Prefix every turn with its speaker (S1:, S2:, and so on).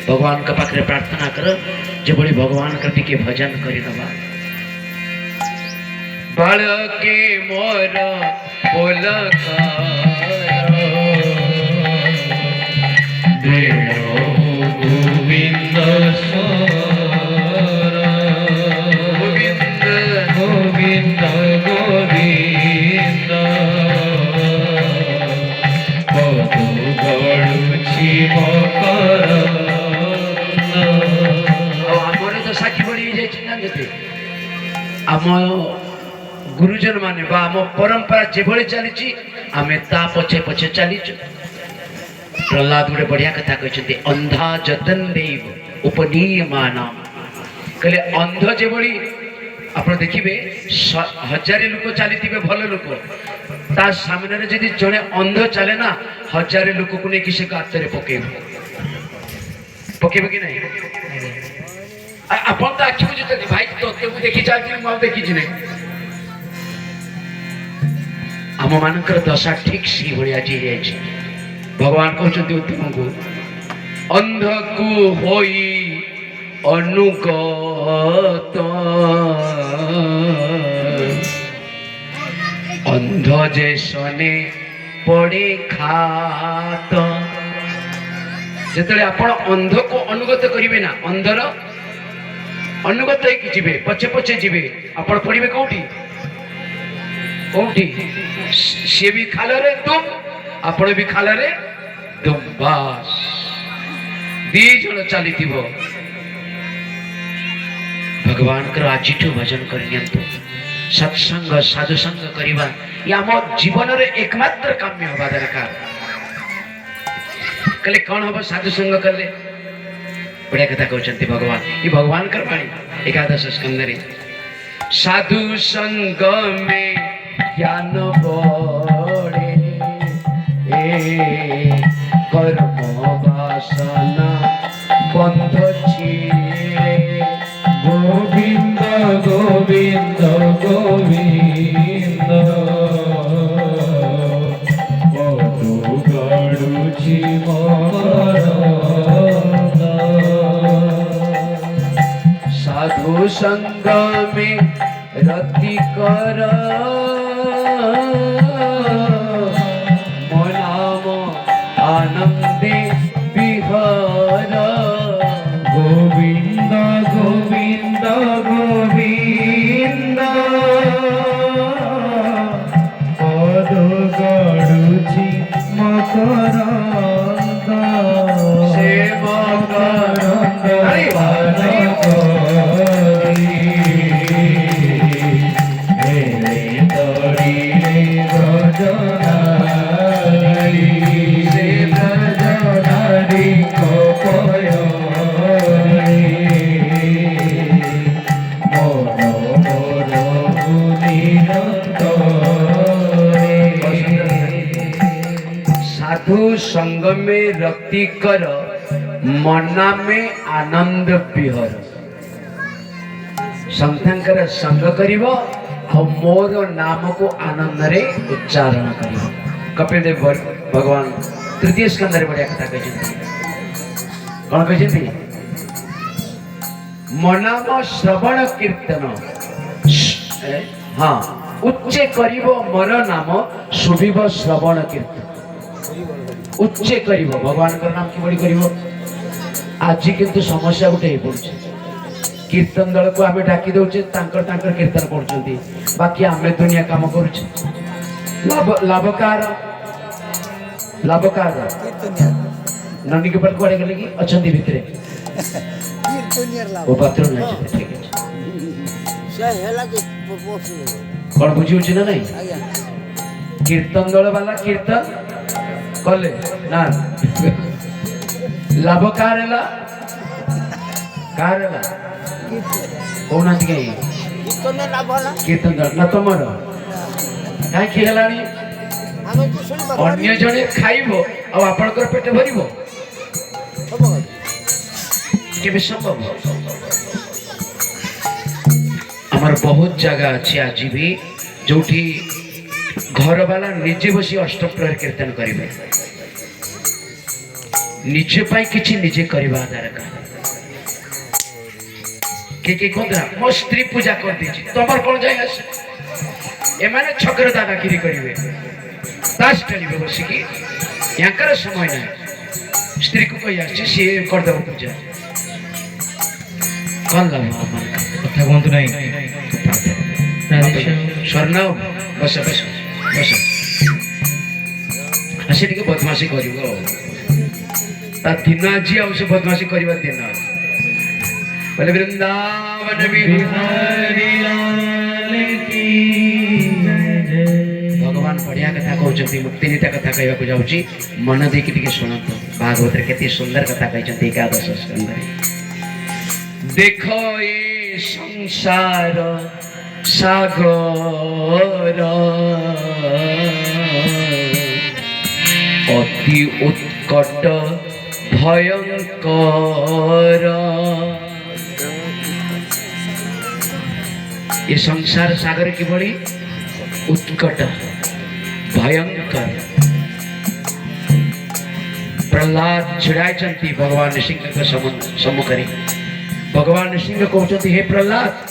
S1: भगवान का पाखरे प्रार्थना कर जो बड़ी भगवान का टिके भजन करी नबा बाल के मोर
S2: गोविंद गोविंद गोविंद गोविंद पदु गड़ुछि मकर
S1: आमर तो साखी पड़ी जाते आम गुरुजन माने बा आम परंपरा जेभली चली आम ता पछे पछे चलीचु प्रहलाद गोटे बढ़िया कथा कहते अंधा जतन देव उपनीयमान कहले अंध जेभली आप देखिए हजारे लोक चली भल लोक ता सामने जदि जड़े अंध चले ना हजारे लोक को नहीं किसी गातर पकेब कि नहीं अपन तो आखि बुझे भाई तोते देखी चलती देखी नहीं आम मानकर दशा ठीक सी भाई आज भगवान कहते उत्तम को अंध को होई अनुगत अंध जे सने पड़े खात जिते आप अंध को अनुगत करेंगे ना अंधर अनुगत जी पछे पछे जी आप पड़े कौटी कौटी सी भी खाल तुम आपण भी खाल तुम बास दी जन चली भगवान कर आज भजन करनी सत्संग साधुसंग करवा ये आम जीवन रे एकमात्र काम्य हवा दरकार कले कौन हम साधुसंग कले बढ़िया कथा कहते भगवान ये भगवान कर वाणी एकादश स्कंद रे साधु संग में ज्ञान बढ़े कर्म वासना बंध छीड़े
S2: गोविंद गोविंद गोविंद पदु गड़ुछि मकर
S1: साधु संग में रति कर मनाम आनंदे विहर
S2: गोविंद गोविंद गोविंद पदु गड़ुछि मकरंद
S1: से मकरंद साधु संग में रति कर मना में आनंद विहर संतांकर संग करिव और मोर नाम को आनंद रे उच्चारण करिव कपिल देव भगवान तृतीय स्कंद रे बढ़िया कथा कहते कौन कहते मनाम श्रवण कीर्तन हाँ उच्चे करिव मोर नाम शुभिव श्रवण कीर्तन उच्चे करिव भगवान का नाम कि बड़ी करिव आज किंतु समस्या गोटे पड़े कीर्तन दल को आम डाकी दौचे कीर्तन कर बाकी आम दुनिया काम करुचे लाभकार लाभकार नंदी के कुआड़े गले कि अच्छा भितर ठीक कौन बुझी ना नहीं कीर्तन दल वाला कीर्तन कले ना लाभ कार कहना कीर्तन ना तुम कहीं अन्य जड़े खाइब आपणकर पेट भर के संभव आमर बहुत जगह अच्छी आज भी जो घर वाला निजे बसी अष्टप्रहर कीर्तन करेंगे निज पाई किछि निजे करबा दरकार के कोंद्रा मो स्त्री पूजा कर देछि तमर कोन जाय आसे एमाने छकर दादागिरी करिवे तास खेलिबे बसिकी यांकर समय नहीं स्त्री को कहि आछि से कर दब पूजा कौन लाभ
S2: କଥା କୁହନ୍ତୁ ନାହିଁ
S1: स्वर्ण बस बस बस आसे टिके बदमाशी करिवो ता दिन आज आउ से बदमाशी करबा दिन बोले वृंदावन बिहारी लाल की भगवान बढ़िया कथा कहउछंती मुक्तिनीता कथा कहबा को जाउची मन देकी टिके सुनत भागवत रे केते सुंदर कथा कहछंती एकादश स्कंद देखो ये संसार सागर अति उत्कट भयंकर ये संसार सागर की बड़ी उत्कट भयंकर प्रहलाद छिड़ाई भगवान सिंह सम्मुख भगवान सिंह कहते हे प्रहलाद